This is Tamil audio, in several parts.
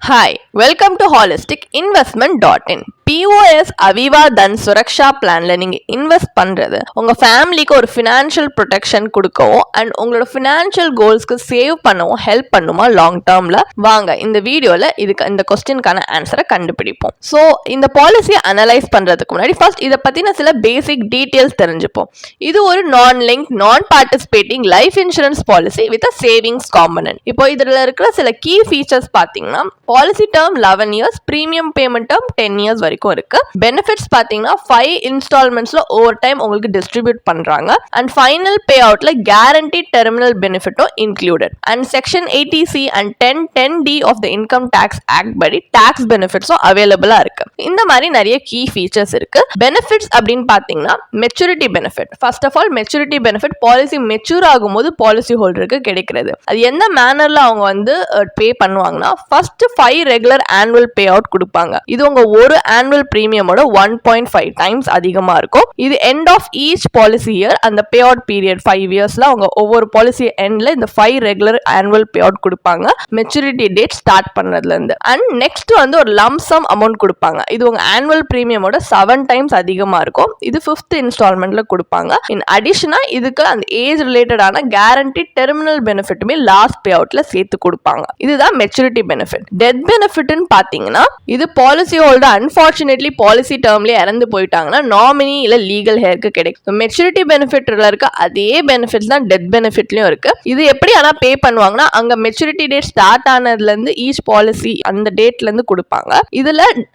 Hi, welcome to holisticinvestment.in. POS அவிவா தன் சுரக்ஷா பிளான்ல நீங்க இன்வெஸ்ட் பண்றது உங்க ஃபேமிலிக்கு ஒரு ஃபினான்ஷியல் ப்ரொடெக்ஷன் கொடுக்கவும் அண்ட் உங்களோட ஃபினான்ஷியல் கோல்ஸ்க்கு சேவ் பண்ணவும் ஹெல்ப் பண்ணுமா லாங் டேர்ம்ல. வாங்க இந்த வீடியோல இதுக்கு இந்த கொஸ்டினுக்கான ஆன்சரை கண்டுபிடிப்போம். ஸோ இந்த பாலிசியை அனலைஸ் பண்றதுக்கு முன்னாடி ஃபர்ஸ்ட் இதை பத்தின சில பேசிக் டீட்டெயில்ஸ் தெரிஞ்சுப்போம். இது ஒரு non link non participating life insurance policy with savings component. இப்போ இதுல இருக்கிற சில கீ ஃபீச்சர்ஸ் பாத்தீங்கன்னா policy term 11 years, premium payment term 10 years வரைக்கும் இருக்கு. பெனிஃபிட்ஸ் பாத்தீங்கன்னா 5 இன்ஸ்டால்மெண்ட்ஸ்ல ஓவர் டைம் உங்களுக்கு டிஸ்ட்ரிபியூட் பண்றாங்க அண்ட் ஃபைனல் பே அவுட்ல கேரண்டிட் டெர்மினல் பெனிஃபிட்டும் included and section 80C and 10D of the income tax act படி டாக்ஸ் பெனிஃபிட்ஸும் அவைலபிளா இருக்கு. இந்த மாதிரி நிறைய கீ ஃபீச்சர்ஸ் இருக்கு. பெனிஃபிட்ஸ் அப்படின்னு பாத்தீங்கன்னா maturity benefit. First of all maturity benefit policy mature ஆகும்போது பாலிசி ஹோல்டருக்கு கிடைக்கிறது. அது எந்த மேனர்ல அவங்க வந்து பே பண்ணுவாங்கன்னா first 5 regular annual pay out கொடுப்பாங்க. இது உங்க ஒரு ஆனுவல் பிரீமியமோட 1.5 டைம்ஸ் அதிகமா இருக்கும். இது end of each policy year அந்த பே அவுட் பீரியட் 5 இயர்ஸ்ல அவங்க ஒவ்வொரு பாலிசி எண்ட்ல இந்த 5 ரெகுலர் ஆனுவல் பே அவுட் கொடுப்பாங்க மெச்சூரிட்டி டேட் ஸ்டார்ட் பண்ணதுல இருந்து. அண்ட் நெக்ஸ்ட் வந்து ஒரு லம்சம் அமௌண்ட் கொடுப்பாங்க. இது உங்க ஆனுவல் பிரீமியமோட 7 டைம்ஸ் அதிகமா இருக்கும். இது 5th இன்ஸ்டால்மெண்ட்ல கொடுப்பாங்க. இன் அடிஷனா இதுக்கு அந்த ஏஜ் ரிலேட்டடான கேரண்டி டெர்மினல் பெனிஃபிட்டுமே லாஸ்ட் பே அவுட்ல சேர்த்து கொடுப்பாங்க. இதுதான் மெச்சூரிட்டி பெனிஃபிட். டெத் பெனிஃபிட்னு பாத்தீங்கன்னா இது பாலிசி ஹோல்டர் அன்பார்ச்சுனேட்லி பாலிசி டேர்ம்லயே இறந்து போயிட்டாங்கன்னா நாமினி இல்ல லீகல் ஹேருக்கு கிடைக்கும். மெச்சூரிட்டி பெனிஃபிட்ல இருக்க அதே பெனிஃபிட்ஸ் தான் டெத் பெனிஃபிட்லயும் இருக்கு. இது எப்படி ஆனா பே பண்ணுவாங்கன்னா அங்க மெச்சூரிட்டி டேட் ஸ்டார்ட் ஆனதுல இருந்து ஈச் பாலிசி அந்த டேட்ல இருந்து கொடுப்பாங்க. இதுல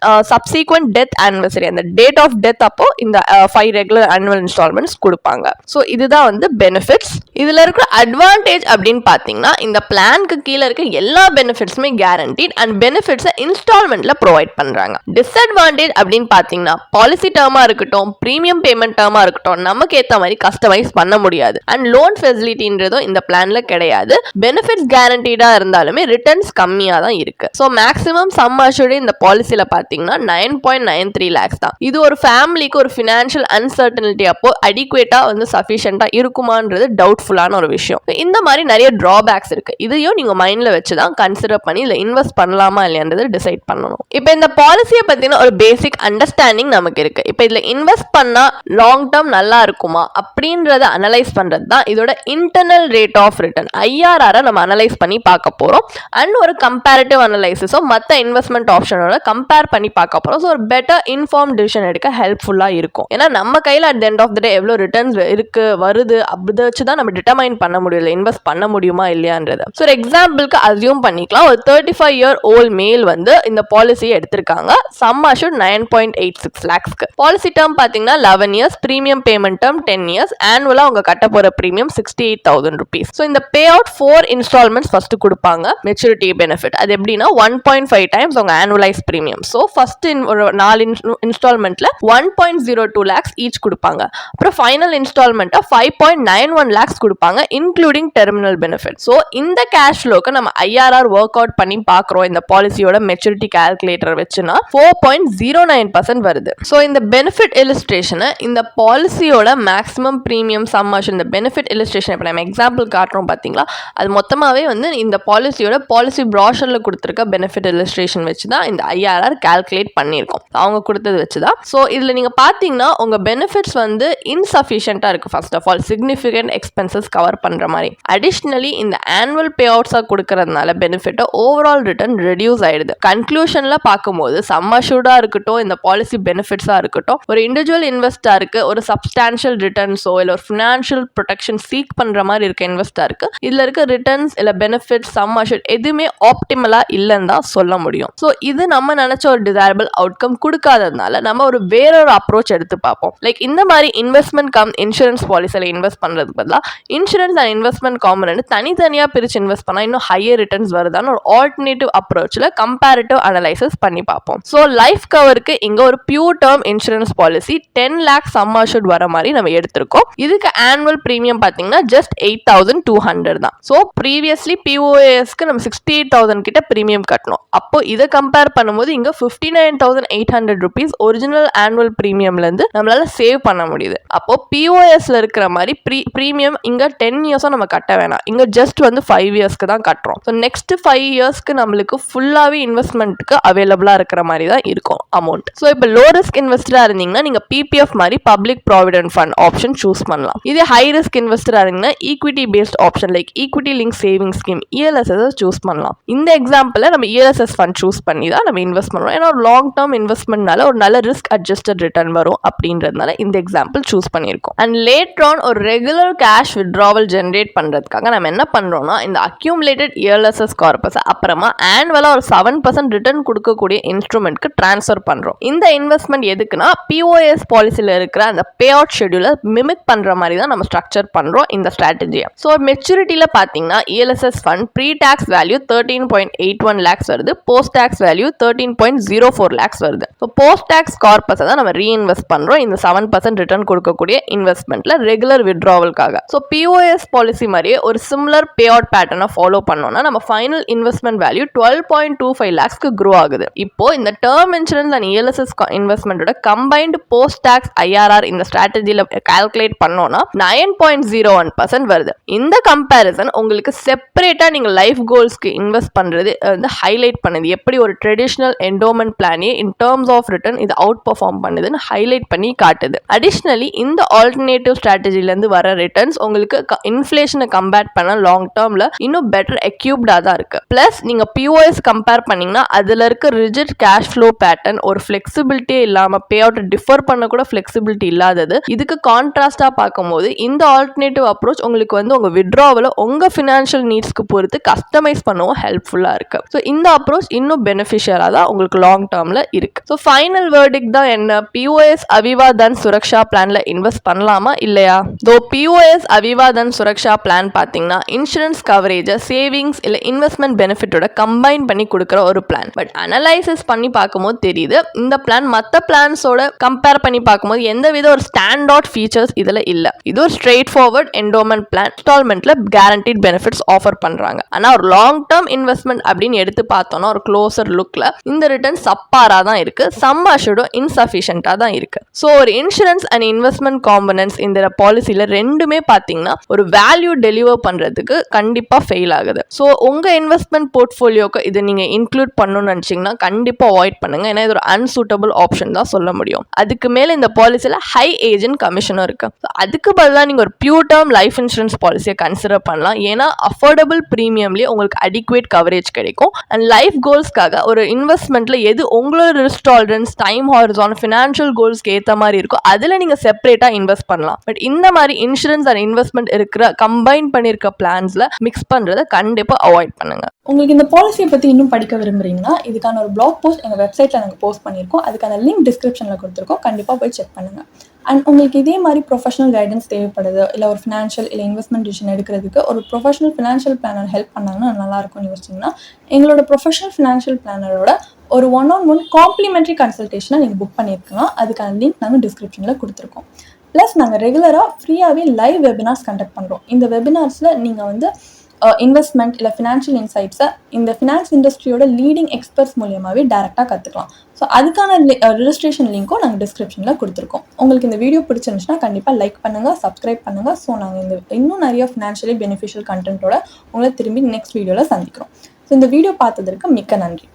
சப்சீக்வெண்ட் டெத் ஆனிவர்சரி அந்த டேட் ஆஃப் டெத் அப்போ இந்த 5 ரெகுலர் ஆனுவல் இன்ஸ்டால்மெண்ட்ஸ் கொடுப்பாங்க. ஸோ இதுதான் வந்து பெனிஃபிட்ஸ். இதுல இருக்கிற அட்வான்டேஜ் அப்படின்னு பாத்தீங்கன்னா இந்த பிளானுக்கு கீழே இருக்க எல்லா பெனிஃபிட்ஸுமே கேரண்டீட் அண்ட் பெனிஃபிட்ஸை இன்ஸ்டால்மெண்ட்ல ப்ரொவைட் பண்றாங்க. டிஸ்அட்வான்டேஜ் அப்படின்னு பாத்தீங்கன்னா பாலிசி டேர்மா இருக்கட்டும் பிரீமியம் பேமெண்ட் டேர்மா இருக்கட்டும் நமக்கு ஏத்த மாதிரி கஸ்டமைஸ் பண்ண முடியாது அண்ட் லோன் ஃபெசிலிட்டின்றதும் இந்த பிளான்ல கிடையாது. பெனிஃபிட்ஸ் கேரண்டீடா இருந்தாலுமே ரிட்டர்ன்ஸ் கம்மியா தான் இருக்கு. ஸோ மேக்ஸிமம் சம் அஷ்யூர்ட் இந்த பாலிசியில பாத்தீங்கன்னா 9.93 lakhs தான். இது ஒரு ஃபேமிலிக்கு ஒரு ஃபினான்ஷியல் அன்சர்டனிட்டி அப்போ அடிக்குவேட்டா வந்து சஃபிஷியண்டா இருக்குமான்றது டவுட்ஃபுல்லான ஒரு விஷயம். இந்த மாதிரி நிறைய டிராபேக்ஸ் இருக்கு. இதையும் நீங்க மைண்ட்ல வச்சுதான் கன்சிடர் பண்ணி இல்ல இன்வெஸ்ட் பண்ணலாமா இல்லையான்றது டிசைட் பண்ணணும். இப்போ இந்த பாலிசியை பத்தின ஒரு பேசிக் அண்டர்ஸ்டாண்டிங் நமக்கு இருக்கு. இப்போ இதுல இன்வெஸ்ட் பண்ணா லாங் டேர்ம் நல்லா இருக்குமா அப்படின்றத அனலைஸ் பண்றது தான் இதோட internal rate of return IRR நம்ம அனலைஸ் பண்ணி பார்க்க போறோம் அண்ட் ஒரு கம்பேரிட்டிவ் அனலைசிஸோ மற்ற இன்வெஸ்ட்மெண்ட் ஆப்ஷனோட கம்பேர் பண்ணி பார்க்க போறோம். ஸோ ஒரு பெட்டர் இன்ஃபார்ம் டிசிஷன் எடுக்க ஹெல்ப்ஃபுல்லா இருக்கும். ஏன்னா நம்ம கையில அட் எண்ட் ஆஃப் த டே எவ்வளவு ரிட்டர்ன்ஸ் இருக்கு வருது அப்படி வச்சு தான் நம்ம டிட்டர்மைன் பண்ண முடியல இன்வெஸ்ட் பண்ண முடியுமா இல்லையான்றது. ஸோ ஒரு எக்ஸாம்பிளுக்கு அசியூம் பண்ணிக்கலாம். ஒரு 35-year-old மேல் வந்து இந்த பாலிசியை எடுத்திருக்காங்க. சம் அஷ்யூர்ட் 9.86 lakhsக்கு. பாலிசி டேர்ம் பாத்தீங்கன்னா 11 years, premium payment term 10 years, ஆனுவலா அவங்க கட்ட போற பிரீமியம் 68,000 rupees. ஸோ இந்த பே அவுட் 4 இன்ஸ்டால்மெண்ட்ஸ் ஃபர்ஸ்ட் கொடுப்பாங்க மெச்சூரிட்டி பெனிஃபிட். அது எப்படின்னா 1.5 டைம்ஸ் அவங்க ஆனுவலைஸ் பிரீமியம். ஸோ ஃபர்ஸ்ட் ஒரு 4 இன்ஸ்டால்மெண்ட்ல 1.02 lakhs ஈச் கொடுப்பாங்க. அப்புறம் ஃபைனல் இன்ஸ்டால்மெண்ட்டா 5.91 lakhs கொடுப்பாங்க இன்க்ளூடிங் டெர்மினல் பெனிஃபிட். ஸோ இந்த கேஷ் ஃப்ளோக்கு நம்ம IRR ஒர்க் அவுட் பண்ணி பார்க்குறோம் இந்த பாலிசியோட மெச்சூரிட்டி கால்குலேட்டர் வச்சுன்னா 4.09% வருது. ஸோ இந்த பெனிஃபிட் இலிஸ்ட்ரேஷனை இந்த பாலிசியோட மேக்ஸிமம் பிரீமியம் சம்மர்ஷன் இந்த பெனிஃபிட் இலிஸ்ட்ரேஷன் இப்போ நம்ம எக்ஸாம்பிள் காட்டுறோம் பார்த்தீங்களா அது மொத்தமாகவே வந்து இந்த பாலிசியோட பாலிசி ப்ராஷரில் கொடுத்துருக்க பெனிஃபிட் இலிஸ்ட்ரேஷன் வச்சு தான் இந்த IRR கால்குலேட் பண்ணியிருக்கோம். அவங்க கொடுத்தது வச்சு தான். ஸோ இதில் நீங்கள் பார்த்தீங்கன்னா உங்கள் பெனிஃபிட்ஸ் வந்து இன்சஃபிஷியண்டாக இருக்குது. First of all significant expenses cover பண்ணுற மாதிரி. அடிஷ்னலி இந்த ஆனுவல் பே அவுட்ஸாக கொடுக்கறதுனால பெனிஃபிட்டை ஓவரால் ரிட்டர்ன் ரெடியூஸ் ஆயிடுது. கன்க்ளூஷன்ல பார்க்கும்போது சம் அஷ்யூர்டா இருக்கட்டும் இந்த பாலிசி பெனிஃபிட்ஸா இருக்கட்டும் ஒரு இண்டிவிஜுவல் இன்வெஸ்டருக்கு ஒரு சப்ஸ்டான்ஷியல் ரிட்டர்ன்ஸோ இல்லை ஒரு ஃபினான்ஷியல் ப்ரொடெக்ஷன் சீக் பண்ற மாதிரி இருக்க இன்வெஸ்டருக்கு இதுல இருக்க ரிட்டர்ன்ஸ் இல்லை பெனிஃபிட்ஸ் சம் அஷ்யூர்ட் எதுவுமே ஆப்டிமலா இல்லைன்னு தான் சொல்ல முடியும். ஸோ இது நம்ம நினைச்ச ஒரு டிசைரபிள் அவுட்கம் கொடுக்காததுனால நம்ம ஒரு வேறொரு அப்ரோச் எடுத்து பார்ப்போம். லைக் இந்த மாதிரி இன்வெஸ்ட்மெண்ட் கம் இன்சூரன்ஸ் பாலிசியில் இன்வெஸ்ட் பண்றதுக்கு பதிலாக இன்சூரன்ஸ் அண்ட் இன்வெஸ்ட்மெண்ட் காம்பனன்ட் தனித்தனியா பிரிச்சு இன்வெஸ்ட் பண்ணா இன்னும் ஹையர் ரிட்டர்ன்ஸ் வருதான்னு ஒரு ஆல்டர்னேட்டிவ் அப்ரோச்ல கம்பேரிட்டிவ் அனலைசிஸ் பண்ணி பார்ப்போம். ஸோ லைஃப் கவருக்கு இங்க ஒரு pure term insurance policy 10 lakh some assured வர மாதிரி நம்ம எடுத்திருக்கோம். இதுக்கு ஆனுவல் பிரீமியம் பாத்தீங்கன்னா ஜஸ்ட் 8,200 தான். ஸோ ப்ரீவியஸ்லி POASக்கு நம்ம 68,000 கிட்ட பிரீமியம் கட்டணும். அப்போ இதை கம்பேர் பண்ணும்போது இங்க 59,800 rupees ஒரிஜினல் ஆனுவல் பிரீமியம்ல இருந்து நம்மளால சேவ் பண்ண முடியுது. அப்போ POSல இருக்கிற மாதிரி பிரீமியம் இங்க 10 இயர்ஸும் நம்ம கட்ட வேணாம். இங்க ஜஸ்ட் வந்து 5 இயர்ஸ்க்கு தான் கட்டுறோம். ஸோ நெக்ஸ்ட் 5 இயர்ஸ்க்கு நம்மளுக்கு ஃபுல்லாவே ஃப்ரீயாகவே இன்வெஸ்ட்மெண்ட்டுக்கு அவைலபிளாக இருக்கிற மாதிரி தான் இருக்கும் அமௌண்ட். ஸோ இப்போ லோ ரிஸ்க் இன்வெஸ்டராக இருந்தீங்கன்னா நீங்கள் பிபிஎஃப் மாதிரி public provident fund option choose பண்ணலாம். இதே ஹை ரிஸ்க் இன்வெஸ்டராக இருந்தீங்கன்னா equity paste option like equity link saving scheme ELSS choose பண்ணலாம். இந்த எக்ஸாம்பிளில் நம்ம இஎல்எஸ்எஸ் ஃபண்ட் சூஸ் பண்ணி தான் நம்ம இன்வெஸ்ட் பண்ணுறோம். ஏன்னா ஒரு லாங் டேர்ம் இன்வெஸ்ட்மெண்ட்னால ஒரு நல்ல ரிஸ்க் அட்ஜஸ்டட் ரிட்டர்ன் வரும் அப்படின்றதுனால இந்த எக்ஸாம்பிள் சூஸ் பண்ணியிருக்கோம். அண்ட் லேட்டர் ஆன் ஒரு ரெகுலர் கேஷ் வித்ட்ராவல் ஜென்ரேட் பண்ணுறதுக்காக நம்ம என்ன பண்ணுறோம்னா இந்த அக்யூமுலேட்டட் இஎல்எஸ்எஸ் கார்பஸ் அப்புறமா ஆனுவலாக ஒரு 7% ரிட்டர்ன் கொடுக்கக்கூடிய இன்ஸ்ட்ருமெண்ட்க்கு ட்ரான்ஸ்ஃபர் பண்ணுறோம். இந்த இன்வெஸ்ட்மெண்ட் எதுக்குன்னா பிஓஎஸ் பாலிசியில் இருக்கிற அந்த பே அவுட் ஷெட்யூலை மிமிக் பண்ணுற மாதிரி தான் நம்ம ஸ்ட்ரக்சர் பண்ணுறோம் இந்த ஸ்ட்ராட்டஜியை. ஸோ மெச்சூரிட்டியில் பார்த்தீங்கன்னா ELSS fund pre tax value 13.81 lakhs வருது, போஸ்ட் டாக்ஸ் வேல்யூ 13.04 lakhs வருது. ஸோ போஸ்ட் டாக்ஸ் கார்பஸை தான் நம்ம ரீஇன்வெஸ்ட் பண்ணுறோம் இந்த 7% ரிட்டர்ன் கொடுக்கக்கூடிய இன்வெஸ்ட்மெண்ட்ல ரெகுலர் வித்ட்ராவலுக்காக. ஸோ பிஓஎஸ் பாலிசி மாதிரியே ஒரு சிமிலர் பே அவுட் பேட்டர்னை ஃபாலோ பண்ணோம்னா நம்ம ஃபைனல் இன்வெஸ்ட்மெண்ட் வேல்யூ 12.25 lakhsக்கு க்ரோ ஆகுது. இப்போ இந்த டேர்ம் இன்சூரன்ஸ் அண்ட் இஎல்எஸ்எஸ் இன்வெஸ்ட்மெண்ட்டோட கம்பைன்டு போஸ்ட் டாக்ஸ் ஐஆர்ஆர் இந்த ஸ்ட்ராட்டஜியில் கால்குலேட் பண்ணோம்னா 9.01% வருது. இந்த கம்பேரிசன் உங்களுக்கு செப்பரேட்டா நீங்க லைஃப் கோல்ஸ்க்கு இன்வெஸ்ட் பண்றது வந்து ஹைலைட் பண்ணுது. எப்படி ஒரு ட்ரெடிஷனல் என்டோமெண்ட் பிளானே இன் டர்ம்ஸ் ஆஃப் ரிட்டர்ன் இது அவுட் பெர்ஃபார்ம் பண்ணுதுன்னு ஹைலைட் பண்ணி காட்டுது. அடிஷ்னலி இந்த ஆல்டர்னேட்டிவ் ஸ்ட்ராட்டஜிலேருந்து வர ரிட்டர்ன்ஸ் உங்களுக்கு இன்ஃப்ளேஷனை கம்பேர் பண்ண லாங் டேர்ம்ல இன்னும் பெட்டர் எக்யூப்டா தான் இருக்கு. பிளஸ் நீங்க பிஓஎஸ் கம்பேர் பண்ணீங்கன்னா அதுல இருக்க ரிஜிட் கேஷ் ஃப்ளோ பேட்டர்ன் ஒரு ஃபிளெக்சிபிலிட்டியே இல்லாம பே அவுட் டிஃபர் பண்ண கூட ஃபிளெக்சிபிலிட்டி இல்லாதது. இதுக்கு கான்ட்ராஸ்டா பார்க்கும்போது இந்த ஆல்டர்னேட்டிவ் அப்ரோச் உங்களுக்கு வந்து உங்க வித்ட்ராவல உங்க ஃபினான்ஷியல் நீட்ஸ்க்கு பொறுத்து கஸ்டமைஸ் பண்ணவும் ஹெல்ப்ஃபுல்லா இருக்கு. ஸோ இந்த அப்ரோச் இன்னும் பெனிஃபிஷியலா தான் உங்களுக்கு லாங் டேர்ம்ல இருக்கு. ஸோ ஃபைனல் வேர்டிக் தான் என்ன, பிஓஎஸ் அவிவா தன் சுரக்ஷா பிளான்ல இன்வெஸ்ட் பண்ணலாமா இல்லையா? தோ பிஓஎஸ் அவிவா தன் சுரக்ஷா பிளான் பார்த்தீங்கன்னா இன்சூரன்ஸ் கவரேஜ், சேவிங்ஸ் இல்ல இன்வெஸ்ட்மெண்ட் பெனிஃபிட்டோட கம்பைன் பண்ணி கொடுக்குற ஒரு பிளான். பட் அனலைசிஸ் பண்ணி பார்க்கும்போது தெரியுது இந்த பிளான் மற்ற பிளான்ஸோட கம்பேர் பண்ணி பார்க்கும்போது எந்தவித ஒரு ஸ்டாண்ட் அவுட் ஃபீச்சர்ஸ் இதுல இல்ல. இது ஒரு ஸ்ட்ரெயிட் ஃபார்வர்ட் என்டோமெண்ட் பிளான், இன்ஸ்டால்மெண்ட்ல கேரண்டீட் பெனிஃபிட்ஸ் ஆஃபர் பண்றாங்க. ஆனா ஒரு லாங் டேர்ம் இன்வெஸ்ட்மெண்ட் அப்படின்னு எடுத்து பார்த்தோம்னா ஒரு க்ளோசர் லுக்ல இந்த ரிட்டர்ன் சப்பாரா தான் இருக்கு, சம் அஷூர்டும் இன்சஃபிஷியன்டா தான் இருக்கு. ஸோ ஒரு இன்சூரன்ஸ் அண்ட் இன்வெஸ்ட்மெண்ட் காம்பனன்ட்ஸ் இந்த பாலிசியில ரெண்டுமே பார்த்தீங்கன்னா ஒரு வேல்யூ டெலிவர் பண்றதுக்கு கண்டிப்பா ஃபெயில் ஆகுது. ஸோ உங்க இன்வெஸ்ட்மெண்ட் போர்ட்ஃபோலியோக்கு இதை நீங்க இன்க்ளூட் பண்ணணும்னு நினைச்சீங்கன்னா கண்டிப்பா அவாய்ட் பண்ணுங்க. ஏன்னா இது ஒரு அன்சூட்டபிள் ஆப்ஷன் தான் சொல்ல முடியும். அதுக்கு மேல இந்த பாலிசியில ஹை ஏஜென்ட் கமிஷனும் இருக்கு. அதுக்கு பதிலாக நீங்க ஒரு பியூர் டேர்ம் லைஃப் இன்சூரன்ஸ் பாலிசியை கன்சிடர் பண்ணலாம். ஏன்னா அஃபோர்டபுள் ப்ரீமியம்லேயே உங்களுக்கு அடிக்குவேட் கவரேஜ் கிடைக்கும். அண்ட் லைஃப் கோல்ஸ்க்காக ஒரு இன்வெஸ்ட்மெண்ட்ல எது உங்களோட risk tolerance, time horizon, financial கோல்ஸ்க்கு ஏற்ற மாதிரி இருக்கோ அதில் நீங்க செப்பரேட்டா இன்வெஸ்ட் பண்ணலாம். பட் இந்த மாதிரி இன்சூரன்ஸ் அண்ட் இன்வெஸ்ட்மெண்ட் இருக்கிற கம்பைன் பண்ணியிருக்க பிளான்ஸ்ல மிக்ஸ் பண்றதை கண்டிப்பா அவாய்ட் பண்ணுங்க. உங்களுக்கு இந்த பாலிசியை பற்றி இன்னும் படிக்க விரும்புறீங்கன்னா இதுக்கான ஒரு பிளாக் போஸ்ட் எங்கள் வெப்சைட்டில் நாங்கள் போஸ்ட் பண்ணியிருக்கோம். அதுக்கான லிங்க் டிஸ்கிரிப்ஷனில் கொடுத்துருக்கோம், கண்டிப்பாக போய் செக் பண்ணுங்கள். அண்ட் உங்களுக்கு இதே மாதிரி ப்ரொஃபஷனல் கைடன்ஸ் தேவைப்படுது, இல்லை ஒரு ஃபினான்ஷியல் இல்லை இன்வெஸ்ட்மெண்ட் டிசிஷன் எடுக்கிறதுக்கு ஒரு ப்ரொஃபஷனல் ஃபினான்ஷியல் பிளானர் ஹெல்ப் பண்ணாங்கன்னா நல்லாயிருக்கும்னு யோசிச்சிங்கன்னா எங்களோட ப்ரொஃபஷனல் ஃபினான்ஷியல் பிளானரோட ஒரு 1-on-1 காம்ப்ளிமெண்ட்ரி கன்சல்டேஷனை நீங்கள் புக் பண்ணியிருக்கலாம். அதுக்கான லிங்க் நாங்கள் டிஸ்கிரிப்ஷனில் கொடுத்துருக்கோம். ப்ளஸ் நாங்கள் ரெகுலராக ஃப்ரீயாகவே லைவ் வெபினார்ஸ் கண்டக்ட் பண்ணுறோம். இந்த வெபினார்ஸில் நீங்கள் வந்து இன்வெஸ்ட்மெண்ட் இல்லை ஃபினான்ஷியல் இன்சைட்ஸை இந்த ஃபினான்ஸ் இண்டஸ்ட்ரியோட லீடிங் எக்ஸ்பர்ட்ஸ் மூலியமாகவே டேரெக்டாக கற்றுக்கலாம். ஸோ அதுக்கான ரெஜிஸ்ட்ரேஷன் லிங்க்கும் நாங்கள் டிஸ்கிரிப்ஷனில் கொடுத்துருக்கோம். உங்களுக்கு இந்த வீடியோ பிடிச்சிருந்துச்சுன்னா கண்டிப்பாக லைக் பண்ணுங்கள், சப்ஸ்கிரைப் பண்ணுங்கள். ஸோ நாங்கள் இன்னும் நிறைய ஃபினான்ஷியலி பெனிஃபிஷியல் கண்டென்ட்டோட உங்களை திரும்பி நெக்ஸ்ட் வீடியோவில் சந்திக்கிறோம். ஸோ இந்த வீடியோ பார்த்ததற்கு மிக்க நன்றி.